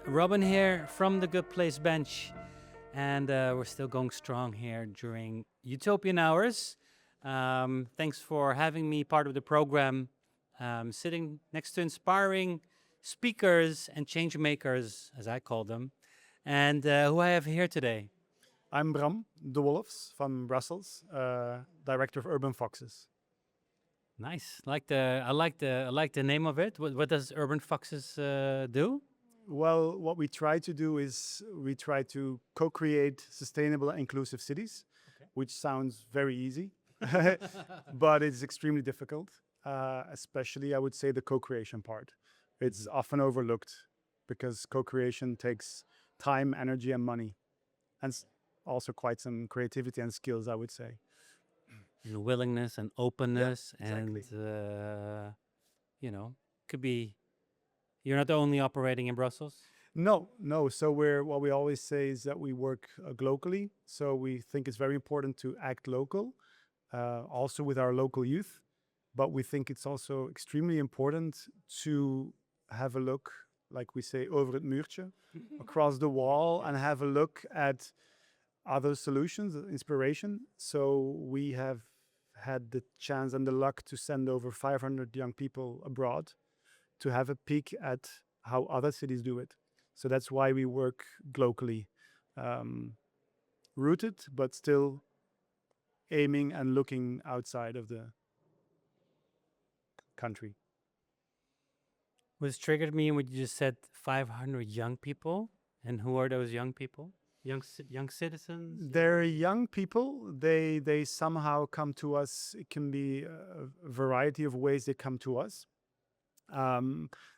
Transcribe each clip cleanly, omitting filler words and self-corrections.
Robin here from the Good Place Bench, and we're still going strong here during Utopian Hours. Thanks for having me part of the program, sitting next to inspiring speakers and change makers, as I call them, and who I have here today. I'm Bram Dewolfs from Brussels, director of Urban Foxes. Nice. I like the name of it. What does Urban Foxes do? Well, what we try to do is we try to co-create sustainable and inclusive cities, which sounds very easy, but it's extremely difficult, especially I would say the co-creation part. It's often overlooked because co-creation takes time, energy, and money, and also quite some creativity and skills, I would say. And willingness and openness, exactly. and could be. You're not only operating in Brussels. No. So what we always say is that we work locally. So we think it's very important to act local, also with our local youth. But we think it's also extremely important to have a look, like we say, over het muurtje, across the wall, and have a look at other solutions, inspiration. So we have had the chance and the luck to send over 500 young people abroad to have a peek at how other cities do it. So that's why we work locally, rooted, but still aiming and looking outside of the country. What's triggered me when you just said 500 young people, and who are those young people? Young citizens? They're young people. They somehow come to us. It can be a variety of ways they come to us.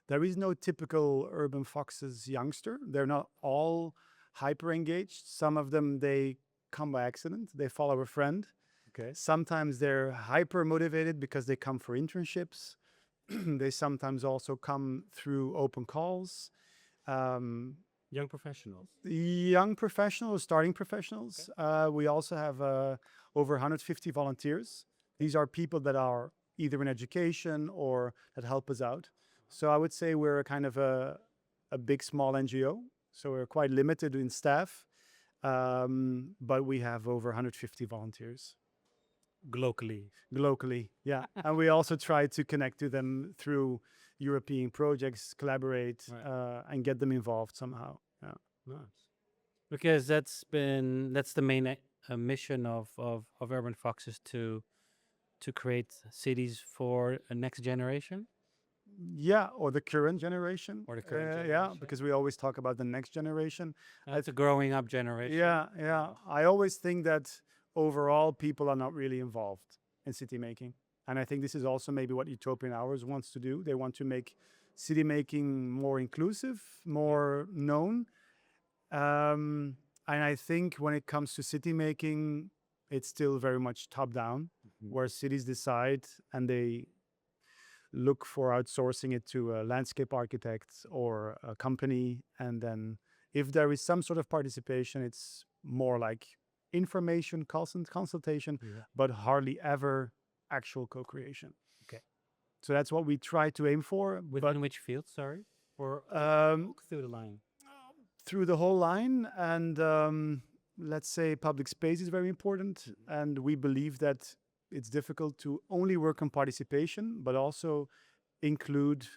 There is no typical Urban Foxes youngster. They're not all hyper engaged. Some of them, they come by accident. They follow a friend. Okay. Sometimes they're hyper motivated because they come for internships. They sometimes also come through open calls. Young professionals. Young professionals, starting professionals. Okay. We also have over 150 volunteers. These are people that are either in education or that help us out. So I would say we're a kind of a big, small NGO. So we're quite limited in staff, but we have over 150 volunteers. Locally, yeah. And we also try to connect to them through European projects, collaborate, right. And get them involved somehow. Yeah. Nice. Because that's the main mission of Urban Foxes to create cities for a next generation? Yeah, or the current generation. Generation. Yeah, because we always talk about the next generation. It's a growing up generation. Yeah. I always think that overall people are not really involved in city making. And I think this is also maybe what Utopian Hours wants to do. They want to make city making more inclusive, more known. And I think when it comes to city making, it's still very much top down, where cities decide and they look for outsourcing it to a landscape architect or a company. And then if there is some sort of participation, it's more like information, consultation, but hardly ever actual co-creation. Okay. So that's what we try to aim for. Within which field, sorry? Or through the line? Through the whole line. And let's say public space is very important. And we believe that it's difficult to only work on participation, but also include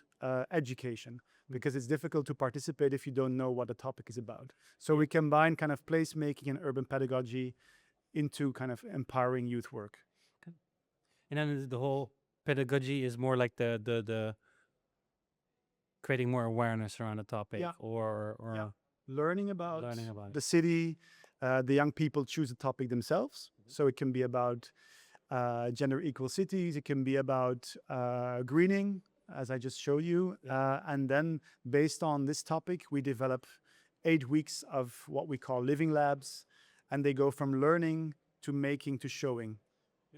education, because it's difficult to participate if you don't know what the topic is about. So we combine kind of placemaking and urban pedagogy into kind of empowering youth work. Okay. And then the whole pedagogy is more like the creating more awareness around the topic, or learning about the it. city. The young people choose the topic themselves. So it can be about gender equal cities. It can be about greening, as I just showed you. And then based on this topic, we develop 8 weeks of what we call living labs. And they go from learning to making to showing.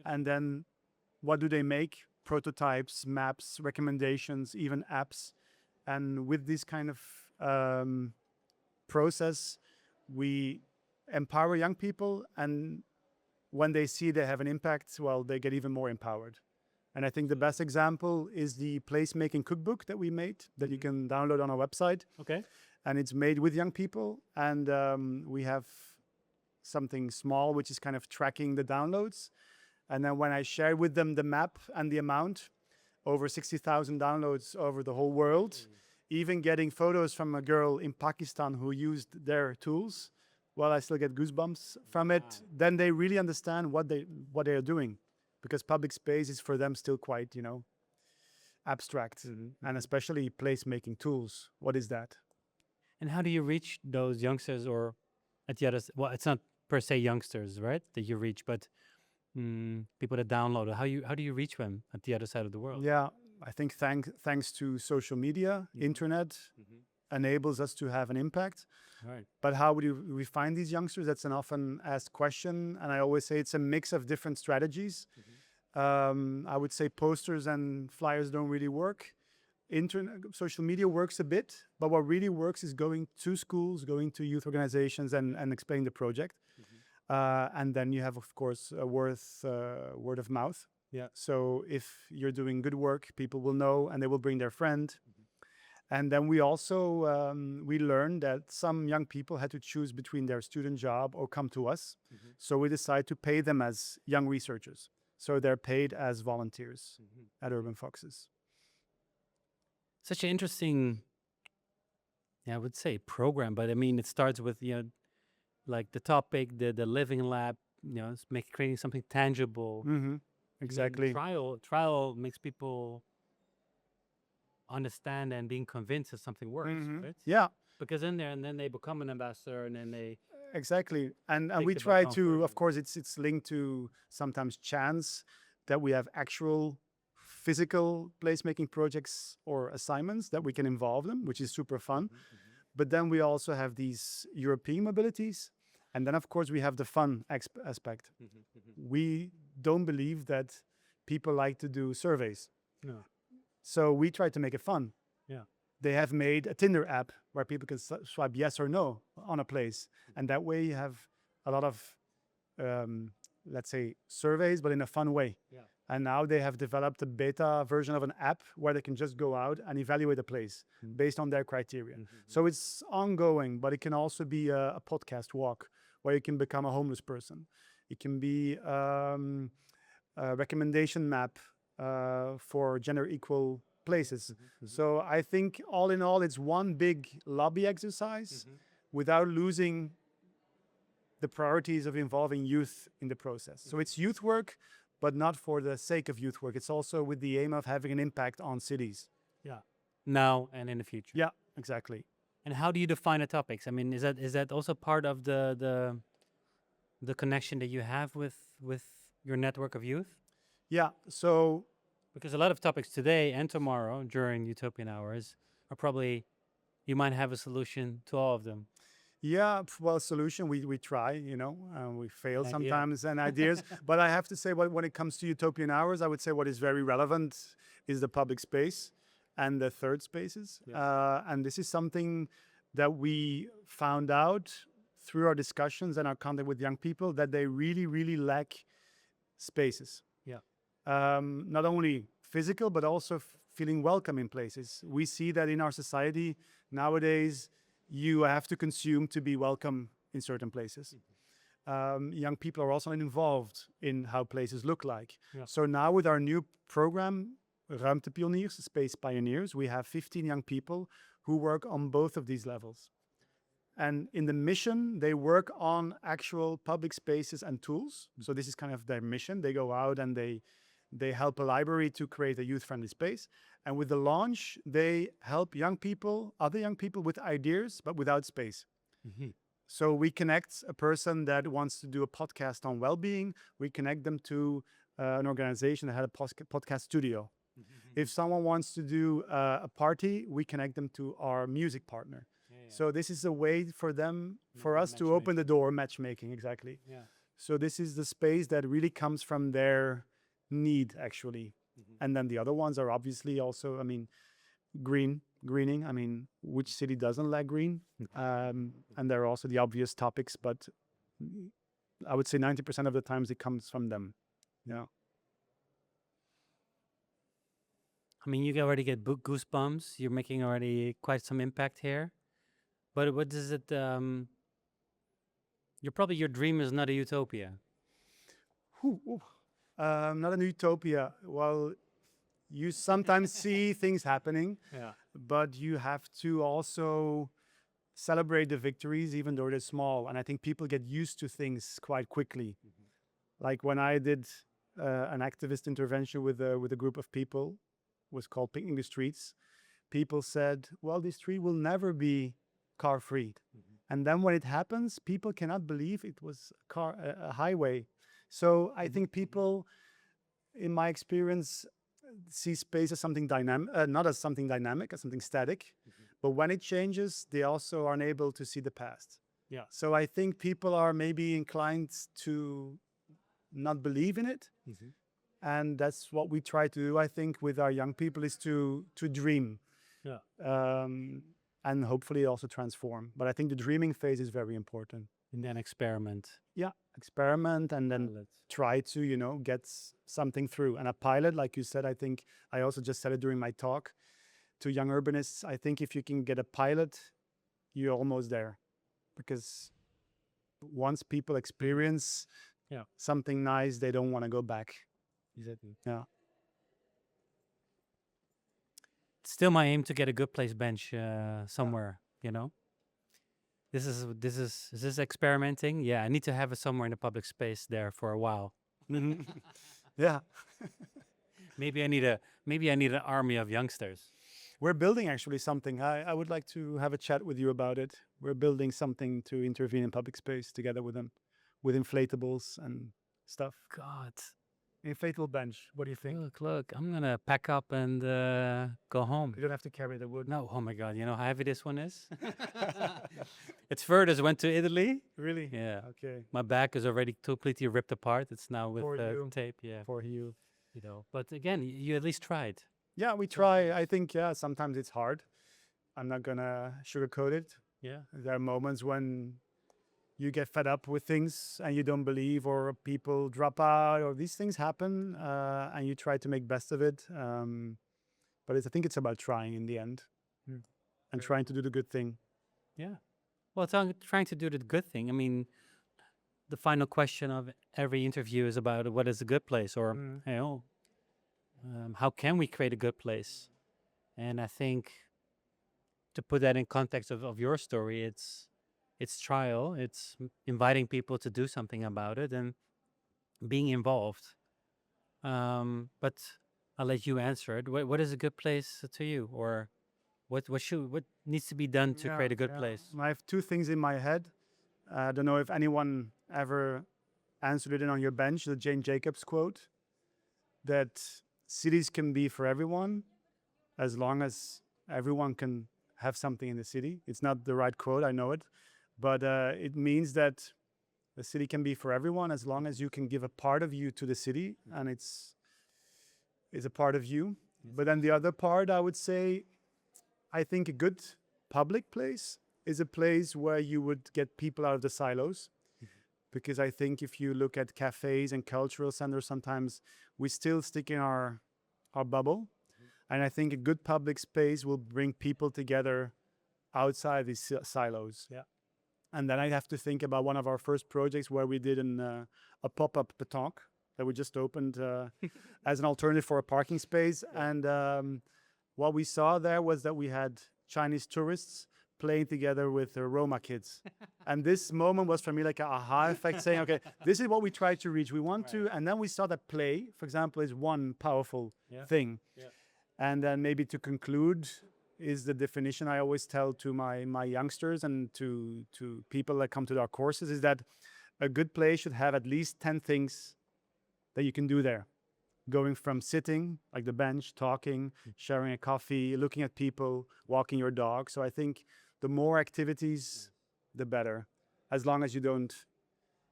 And then what do they make? Prototypes, maps, recommendations, even apps. And with this kind of process, we empower young people, and when they see they have an impact, well, they get even more empowered. And I think the best example is the placemaking cookbook that we made that you can download on our website. Okay. and it's made with young people. And we have something small, which is kind of tracking the downloads. And then when I share with them the map and the amount, over 60,000 downloads over the whole world, even getting photos from a girl in Pakistan who used their tools. Well, I still get goosebumps from it. Wow. Then they really understand what they are doing, because public space is for them still quite, abstract, and especially placemaking tools. What is that? And how do you reach those youngsters, or at the others? Well, it's not per se youngsters, right? That you reach, but people that download. How do you reach them at the other side of the world? Yeah, I think thanks to social media, internet enables us to have an impact. Right. But how would we find these youngsters? That's an often asked question, and I always say it's a mix of different strategies. I would say posters and flyers don't really work. Social media works a bit, but what really works is going to schools, going to youth organizations, and explaining the project. And then you have, of course, a word of mouth. Yeah. So if you're doing good work, people will know, and they will bring their friend. And then we also we learned that some young people had to choose between their student job or come to us. So we decided to pay them as young researchers. So they're paid as volunteers at Urban Foxes. Such an interesting, I would say program, but I mean, it starts with, like the topic, the living lab, creating something tangible. Exactly. Trial makes people understand and being convinced that something works, right? Yeah. Because in there, and then they become an ambassador, and then they Exactly. And we the try baton to, further. of course, it's linked to sometimes chance that we have actual physical placemaking projects or assignments that we can involve them, which is super fun. But then we also have these European mobilities. And then, of course, we have the fun aspect. We don't believe that people like to do surveys. No. So we try to make it fun. Yeah. They have made a Tinder app where people can swipe yes or no on a place. And that way you have a lot of, let's say, surveys, but in a fun way. Yeah. And now they have developed a beta version of an app where they can just go out and evaluate a place based on their criteria. So it's ongoing, but it can also be a podcast walk where you can become a homeless person. It can be a recommendation map for gender equal places. So I think all in all, it's one big lobby exercise without losing the priorities of involving youth in the process. So it's youth work, but not for the sake of youth work. It's also with the aim of having an impact on cities. Yeah. Now and in the future. Yeah, exactly. And how do you define the topics? I mean, is that also part of the connection that you have with your network of youth? Yeah, so Because a lot of topics today and tomorrow during Utopian Hours are probably, you might have a solution to all of them. yeah, well, solution, we try, we fail Idea. sometimes and ideas. But I have to say, when it comes to Utopian Hours, I would say what is very relevant is the public space and the third spaces. And this is something that we found out through our discussions and our contact with young people, that they really, really lack spaces. Yeah. Not only physical, but also feeling welcome in places. We see that in our society nowadays, you have to consume to be welcome in certain places. Young people are also involved in how places look like. Yeah. So now with our new program, Ruimtepioniers, Space Pioneers, we have 15 young people who work on both of these levels. And in the mission, they work on actual public spaces and tools. So this is kind of their mission. They go out and they help a library to create a youth-friendly space. And with the launch, they help other young people with ideas, but without space. So we connect a person that wants to do a podcast on well-being. We connect them to an organization that had a podcast studio. If someone wants to do a party, we connect them to our music partner. So this is a way for them, for us to open the door, matchmaking, exactly. Yeah. So this is the space that really comes from their need, actually. And then the other ones are obviously also, greening. Which city doesn't lack green? And there are also the obvious topics, but I would say 90% of the times it comes from them. Yeah. I mean, you already get goosebumps. You're making already quite some impact here. But what does it? Your dream is not a utopia. Ooh. Not an utopia. Well, you sometimes see things happening, Yeah. but you have to also celebrate the victories, even though they're small. And I think people get used to things quite quickly. Like when I did an activist intervention with a group of people, was called Picking the Streets. People said, "Well, this street will never be car free." And then when it happens, people cannot believe it was a highway. So I think people, in my experience, see space as something dynamic, not as something dynamic, as something static. But when it changes, they also are unable to see the past. Yeah. So I think people are maybe inclined to not believe in it. And that's what we try to do, I think, with our young people, is to dream. Yeah. And hopefully also transform. But I think the dreaming phase is very important. And then experiment. Yeah, experiment and then Pilot. try to, get something through. And a pilot, like you said, I think I also just said it during my talk to young urbanists. I think if you can get a pilot, you're almost there. Because once people experience something nice, they don't want to go back. Exactly. Yeah. It's still my aim to get a good place bench somewhere. This is experimenting. Yeah, I need to have it somewhere in the public space there for a while. Yeah. Maybe I need an army of youngsters. We're building actually something. I would like to have a chat with you about it. We're building something to intervene in public space together with them, with inflatables and stuff. God, Inflatable bench. What do you think? look! I'm gonna pack up and go home. You don't have to carry the wood. No, oh my God! You know how heavy this one is. It's furthest went to Italy. Really? Yeah. Okay. My back is already completely ripped apart. It's now with For you. tape. Yeah. For you. But again, you at least tried. Yeah, we try. I think, sometimes it's hard. I'm not gonna sugarcoat it. Yeah. There are moments when you get fed up with things and you don't believe, or people drop out, or these things happen, and you try to make best of it. But I think it's about trying in the end, and trying to do the good thing. Yeah. Well, trying to do the good thing. I mean, the final question of every interview is about what is a good place, or how can we create a good place? And I think to put that in context of your story, it's trial. It's inviting people to do something about it and being involved. But I'll let you answer it. What is a good place to you, or what needs to be done to create a good place? I have two things in my head. I don't know if anyone ever answered it in on your bench, the Jane Jacobs quote, that cities can be for everyone as long as everyone can have something in the city. It's not the right quote, I know it, but it means that the city can be for everyone as long as you can give a part of you to the city, and it's a part of you. But then the other part, I would say, I think a good public place is a place where you would get people out of the silos. Because I think if you look at cafes and cultural centers, sometimes we still stick in our bubble. And I think a good public space will bring people together outside these silos. Yeah. And then I have to think about one of our first projects where we did a pop-up petanque that we just opened as an alternative for a parking space. Yeah. And what we saw there was that we had Chinese tourists playing together with the Roma kids. And this moment was for me like an aha effect, saying, okay, this is what we try to reach. We want to, and then we saw that play, for example, is one powerful thing. Yeah. And then maybe to conclude is the definition I always tell to my youngsters and to people that come to our courses, is that a good place should have at least 10 things that you can do there. Going from sitting, like the bench, talking, sharing a coffee, looking at people, walking your dog. So I think the more activities, the better, as long as you don't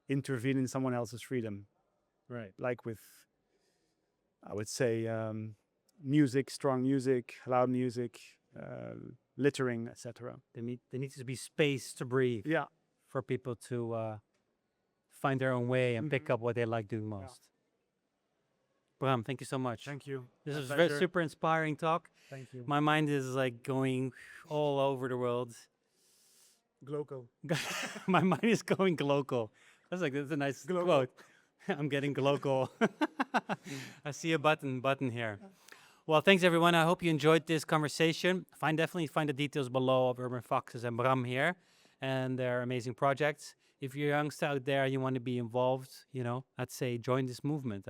intervene in someone else's freedom. Right. Like with, I would say, music, strong music, loud music, littering, etc. There needs to be space to breathe. Yeah. For people to find their own way and pick up what they like doing most. Yeah. Bram, thank you so much. Thank you. This was a very super inspiring talk. Thank you. My mind is like going all over the world. Glocal. My mind is going glocal. That's a nice Glocal. quote. I'm getting glocal. I see a button here. Well, thanks everyone. I hope you enjoyed this conversation. Definitely find the details below of Urban Foxes and Bram here and their amazing projects. If you're a youngster out there, you want to be involved, I'd say join this movement.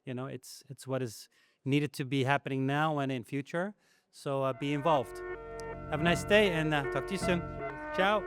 It's what is needed to be happening now and in future. So be involved. Have a nice day and talk to you soon. Ciao.